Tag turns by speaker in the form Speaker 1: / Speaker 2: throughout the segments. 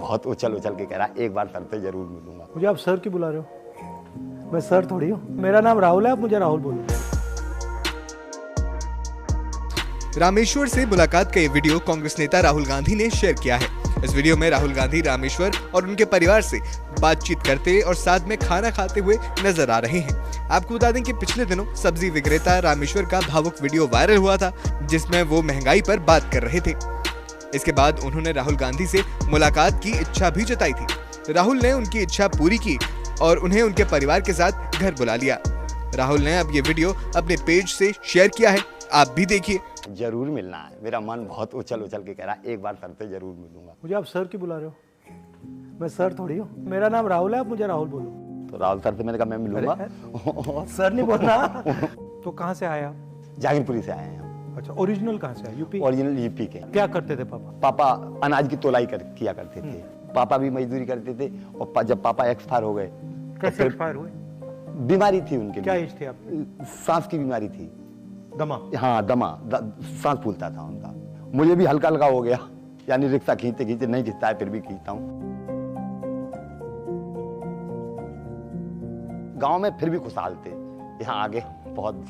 Speaker 1: बहुत उछल उछल के कह रहा एक बार सर से जरूर मिलूंगा।
Speaker 2: मुझे आप सर क्यों बुला रहे हो? मैं सर थोड़ी हूँ। मेरा नाम राहुल है, आप मुझे राहुल बोलो।
Speaker 3: रामेश्वर से मुलाकात का ये वीडियो कांग्रेस नेता राहुल गांधी ने शेयर किया है। इस वीडियो में राहुल गांधी रामेश्वर और उनके परिवार से बातचीत करते और साथ में खाना खाते हुए नजर आ रहे हैं। आपको बता दें कि पिछले दिनों सब्जी विक्रेता रामेश्वर का भावुक वीडियो वायरल हुआ था, जिसमें वो महंगाई पर बात कर रहे थे। इसके बाद उन्होंने राहुल गांधी से मुलाकात की इच्छा भी जताई थी। राहुल ने उनकी इच्छा पूरी की और उन्हें उनके परिवार के साथ घर बुला लिया। राहुल ने अब ये वीडियो अपने पेज से शेयर किया है, आप भी देखिए।
Speaker 1: जरूर मिलना है, मेरा मन बहुत उछल उछल के कह रहा एक बार सर से जरूर मिलूंगा।
Speaker 2: मुझे आप सर क्यों बुला रहे हो? मैं सर थोड़ी हूँ। मेरा नाम राहुल है, आप मुझे राहुल बोलो।
Speaker 1: तो राहुल सर से मैंने कहा मैं मिलूंगा।
Speaker 2: सर नहीं बोलना। तो कहाँ से आए आप?
Speaker 1: जहांगीरपुरी से आए हैं हम।
Speaker 2: अच्छा, ओरिजिनल कहाँ से है? यूपी?
Speaker 1: ओरिजिनल यूपी के।
Speaker 2: क्या करते थे पापा?
Speaker 1: पापा अनाज की तोलाई किया करते थे। पापा भी मजदूरी करते थे और जब पापा एक्सपायर हो गए।
Speaker 2: कैसे एक्सपायर हुए?
Speaker 1: बीमारी थी उनके।
Speaker 2: क्या एज थी आपकी?
Speaker 1: सांस की बीमारी थी।
Speaker 2: दमा?
Speaker 1: हाँ दमा, सांस फूलता था उनका। मुझे भी हल्का हल्का हो गया, यानी रिक्शा खींचते खींचते नहीं खींचता है, फिर भी खींचता हूँ। गांव में फिर भी खुशहाल थे, यहाँ आगे बहुत।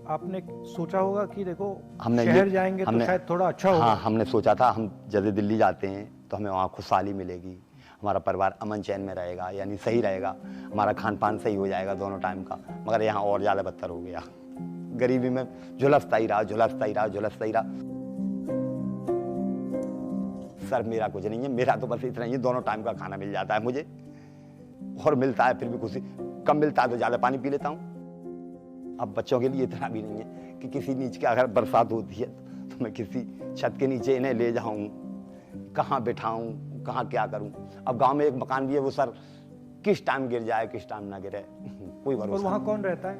Speaker 2: आपने सोचा होगा कि देखो
Speaker 1: हमने
Speaker 2: शहर जाएंगे तो शायद थोड़ा अच्छा होगा।
Speaker 1: हाँ, हमने सोचा था हम जैसे दिल्ली जाते हैं तो हमें वहाँ खुशहाली मिलेगी, हमारा परिवार अमन चैन में रहेगा, यानी सही रहेगा, हमारा खान पान सही हो जाएगा दोनों टाइम का। मगर यहाँ और ज़्यादा बदतर हो गया। गरीबी में झुलसता ही रहा। सर मेरा कुछ नहीं है, मेरा तो बस इतना ही है, दोनों टाइम का खाना मिल जाता है मुझे, और मिलता है फिर भी खुशी। कम मिलता है तो ज़्यादा पानी पी लेता हूँ। अब बच्चों के लिए इतना भी नहीं है कि किसी नीचे का अगर बरसात होती है तो मैं किसी छत के नीचे इन्हें ले जाऊँ, कहाँ बिठाऊँ, कहाँ क्या करूँ। अब गांव में एक मकान भी है, वो सर किस टाइम गिर जाए किस टाइम ना गिरे, कोई भरोसा।
Speaker 2: और वहाँ कौन रहता है?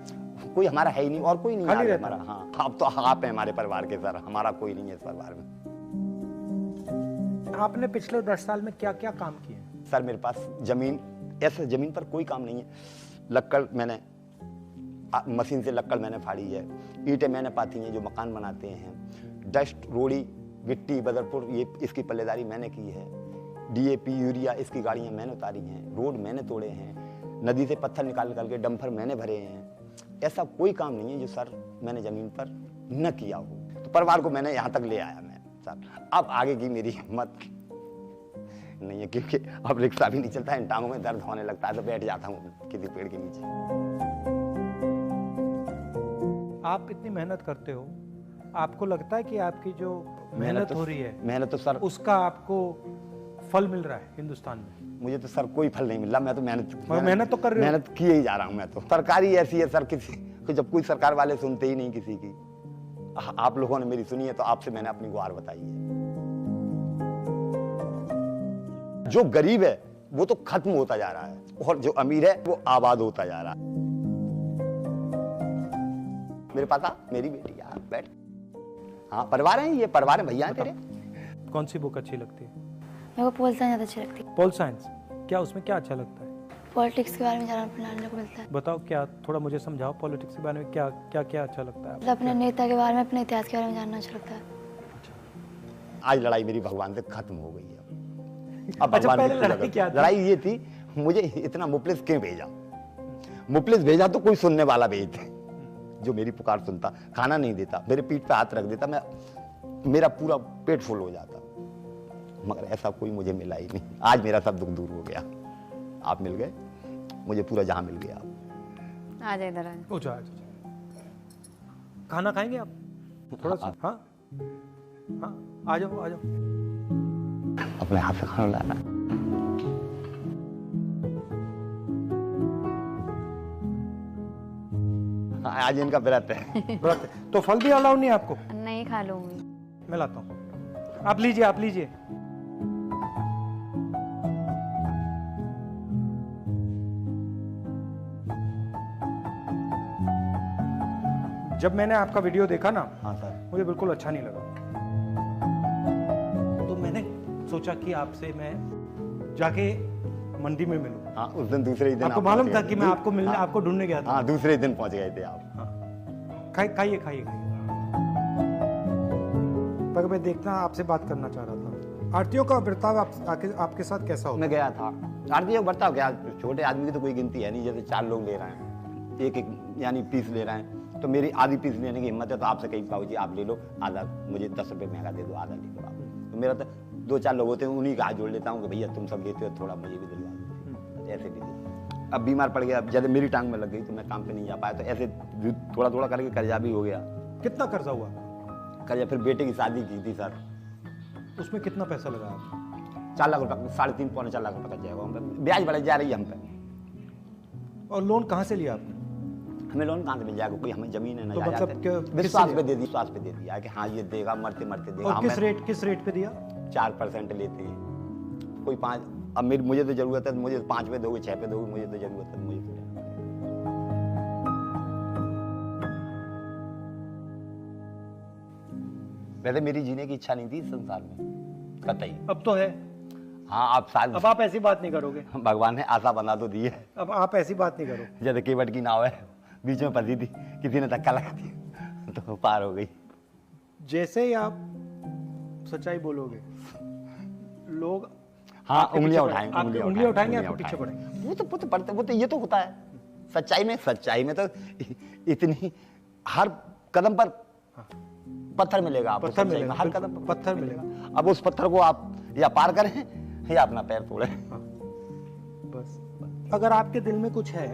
Speaker 1: कोई हमारा है ही नहीं, और कोई नहीं
Speaker 2: खाली
Speaker 1: है
Speaker 2: रहता
Speaker 1: हमारा। हाँ, अब तो आप हैं हमारे परिवार के सर, हमारा कोई नहीं है इस परिवार में।
Speaker 2: आपने पिछले 10 साल में क्या क्या काम किए?
Speaker 1: सर मेरे पास जमीन, ऐसे जमीन पर कोई काम नहीं है। लक्कड़ मैंने मशीन से लक्कड़ मैंने फाड़ी है, ईंटें मैंने पाती हैं जो मकान बनाते हैं, डस्ट, रोड़ी, गिट्टी, बदरपुर, ये इसकी पल्लेदारी मैंने की है, DAP, यूरिया इसकी गाड़ियाँ मैंने उतारी हैं, रोड मैंने तोड़े हैं, नदी से पत्थर निकाल के डंपर मैंने भरे हैं। ऐसा कोई काम नहीं है जो सर मैंने जमीन पर न किया हो। तो परिवार को मैंने यहाँ तक ले आया मैं सर। अब आगे की मेरी हिम्मत नहीं है, क्योंकि अब रिक्शा भी नहीं चलता है, टांगों में दर्द होने लगता है तो बैठ जाता हूँ किसी पेड़ के नीचे।
Speaker 2: आप इतनी मेहनत करते हो, आपको लगता है कि आपकी जो मेहनत हो रही है,
Speaker 1: मेहनत तो सर
Speaker 2: उसका आपको फल मिल रहा है हिंदुस्तान में?
Speaker 1: मुझे तो सर कोई फल नहीं मिल रहा। मैं तो
Speaker 2: मेहनत तो कर रहे हो।
Speaker 1: मेहनत किए ही जा रहा हूँ मैं तो। सरकारी ऐसी है सर, किसी को जब कोई सरकार वाले सुनते ही नहीं किसी की। आप लोगों ने मेरी सुनी है तो आपसे मैंने अपनी गुहार बताई है। जो गरीब है वो तो खत्म होता जा रहा है और जो अमीर है वो आबाद होता जा रहा है। मेरे पास आ, मेरी बेटी यार बैठ। हाँ परिवार है, ये परिवार है भैया है तेरे।
Speaker 2: कौन सी बुक अच्छी लगती है?
Speaker 4: मेरे को पोल साइंस ज़्यादा अच्छी लगती है।
Speaker 2: Pol science? क्या उसमें क्या अच्छा लगता है?
Speaker 4: पॉलिटिक्स के बारे में जानने को मिलता है।
Speaker 2: बताओ, क्या थोड़ा मुझे समझाओ, पॉलिटिक्स के बारे में क्या क्या क्या अच्छा लगता है?
Speaker 4: मतलब अपने नेता के बारे में, अपने इतिहास के बारे में जानना अच्छा लगता है।
Speaker 1: आज लड़ाई मेरी भगवान से खत्म हो गई है। अब
Speaker 2: अच्छा,
Speaker 1: भगवान
Speaker 2: पहले लड़ाई क्या थी?
Speaker 1: लड़ाई ये थी, मुझे इतना मुफलिस क्यों भेजा। मुफलिस भेजा तो कोई सुनने वाला भेजते जो मेरी पुकार सुनता, खाना नहीं देता, मेरे पीठ पे हाथ रख देता, मेरा पूरा पेट फुल हो जाता। मगर ऐसा कोई मुझे मिला ही नहीं। आज मेरा सब दुख दूर हो गया, आप मिल गए, मुझे पूरा जहां मिल गया।
Speaker 4: आ जाए इधर।
Speaker 2: खाना खाएंगे आप थोड़ा सा? हाँ हाँ, आ जाओ आ जाओ।
Speaker 1: अपने हाथ से खाना लाना। आज इनका व्रत है।
Speaker 2: व्रत है तो फल भी अलाउ नहीं है आपको?
Speaker 4: नहीं, खा लूंगी।
Speaker 2: मैं लाता हूँ, आप लीजिए आप लीजिए। जब मैंने आपका वीडियो देखा ना,
Speaker 1: हाँ सर,
Speaker 2: मुझे बिल्कुल अच्छा नहीं लगा। तो मैंने सोचा कि आपसे मैं जाके मंडी में मिलूं।
Speaker 1: हाँ उस दिन दूसरे ही दिन
Speaker 2: आपको मालूम था कि मैं आपको मिलने, आपको ढूंढने गया था।
Speaker 1: हाँ दूसरे दिन पहुंच गए थे आप।
Speaker 2: खाइए खाइए खाइए। पर मैं देखना, आपसे बात करना चाह रहा था। आरटीओ का बर्ताव आपके साथ कैसा होता
Speaker 1: मैं गया था आरटीओ बर्ताव क्या, छोटे आदमी की तो कोई गिनती है नहीं। जैसे 4 लोग ले रहे हैं, एक यानी पीस ले रहे हैं, तो मेरी आधी पीस लेने की हिम्मत है, तो आपसे कहीं बाबू जी आप ले लो आधा, मुझे 10 रुपये महंगा दे दो, आधा ले लो आप। तो मेरा तो 2-4 लोग होते हैं, उन्हीं का हाथ जोड़ लेता हूँ कि भैया तुम सब लेते हो, थोड़ा मुझे भी दिलवा दो, ऐसे भी दे। अब बीमार पड़ गया, जैसे मेरी टांग में लग गई तो मैं काम पे नहीं जा पाया, तो ऐसे थोड़ा थोड़ा करके कर्जा भी हो गया।
Speaker 2: कितना कर्जा हुआ?
Speaker 1: कर्जा फिर बेटे की शादी की थी सर,
Speaker 2: उसमें कितना पैसा लगा आपको?
Speaker 1: 4 लाख रुपये, 3.5-4 लाख रुपये का जाएगा हम पे, ब्याज बढ़ जा रही है हम पे।
Speaker 2: और लोन कहाँ से लिया आपने?
Speaker 1: हमें लोन कहाँ से मिल जाएगा, कोई हमें जमीन है ना,
Speaker 2: तो मतलब
Speaker 1: विश्वास पे दे दी, विश्वास पे दे दिया कि हाँ ये देगा, मरते मरते देगा।
Speaker 2: और किस रेट पे दिया?
Speaker 1: 4% लेते हैं, कोई 5। अब मुझे तो जरूरत है, मुझे 5 पे दोगे, 6 पे दोगे, मुझे तो जरूरत है, मुझे तो वैसे मेरी जीने की इच्छा नहीं थी इस संसार में कतई।
Speaker 2: अब तो है।
Speaker 1: हाँ आप साल,
Speaker 2: अब आप ऐसी बात नहीं करोगे।
Speaker 1: भगवान ने आशा बना तो दी है।
Speaker 2: अब आप ऐसी बात नहीं करो।
Speaker 1: जैसे केवट की नाव है, बीच में फंसी थी, किसी ने धक्का लगा दिया तो पार हो गई।
Speaker 2: जैसे ही आप सच्चाई बोलोगे, लोग
Speaker 1: हाँ उंगलियां उठाएंगे,
Speaker 2: उंगलियां उठाएंगे, आपके पीछे पड़ेंगे।
Speaker 1: वो तो पड़ते, वो तो ये तो होता है सच्चाई में तो इतनी हर कदम पर पत्थर मिलेगा आपको,
Speaker 2: पत्थर मिलेगा,
Speaker 1: हर कदम पर
Speaker 2: पत्थर मिलेगा।
Speaker 1: अब उस पत्थर को आप या पार करें या अपना पैर तोड़े।
Speaker 2: बस अगर आपके दिल में कुछ है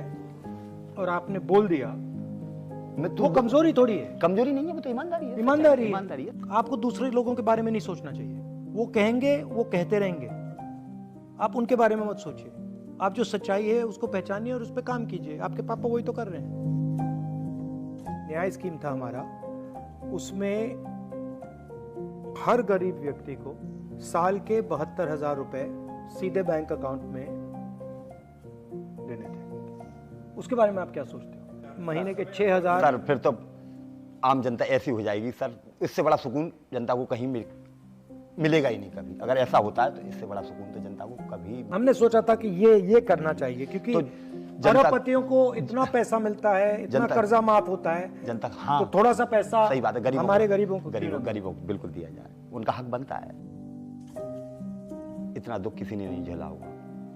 Speaker 2: और आपने बोल दिया,
Speaker 1: मैं तो
Speaker 2: वो कमजोरी थोड़ी है।
Speaker 1: कमजोरी नहीं है, वो तो ईमानदारी है।
Speaker 2: ईमानदारी है। आपको दूसरे लोगों के बारे में नहीं सोचना चाहिए। वो कहेंगे, वो कहते रहेंगे, आप उनके बारे में मत सोचिए। आप जो सच्चाई है उसको पहचानिए और उस पर काम कीजिए। आपके पापा वही तो कर रहे हैं। न्याय स्कीम था हमारा, उसमें हर गरीब व्यक्ति को साल के 72,000 रुपए सीधे बैंक अकाउंट में देने थे। उसके बारे में आप क्या सोचते हो? महीने के 6,000।
Speaker 1: सर फिर तो आम जनता ऐसी हो जाएगी सर, इससे बड़ा सुकून जनता को कहीं मिलेगा ही नहीं कभी। अगर ऐसा होता है तो इससे बड़ा सुकून तो जनता को कभी।
Speaker 2: हमने सोचा था कि ये करना चाहिए, क्योंकि
Speaker 1: तो
Speaker 2: अरबपतियों को इतना पैसा मिलता है, इतना कर्जा माफ होता है
Speaker 1: जनता। हाँ
Speaker 2: तो थोड़ा सा पैसा
Speaker 1: सही बात है,
Speaker 2: हमारे गरीबों को
Speaker 1: बिल्कुल दिया जाए, उनका हक बनता है। इतना दुख किसी ने नहीं झेला होगा।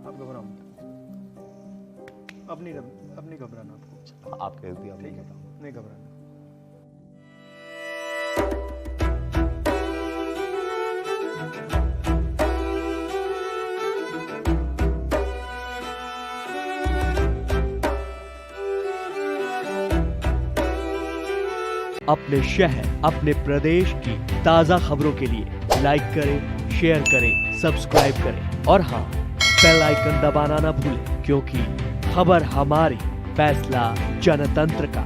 Speaker 2: आप घबराओ मत, अब नहीं घबराना आपको।
Speaker 1: आप कह दिया,
Speaker 2: नहीं घबराना।
Speaker 5: अपने शहर, अपने प्रदेश की ताजा खबरों के लिए लाइक करें, शेयर करें, सब्सक्राइब करें और हाँ, बेल आइकन दबाना ना भूलें, क्योंकि खबर हमारी, फैसला जनतंत्र का।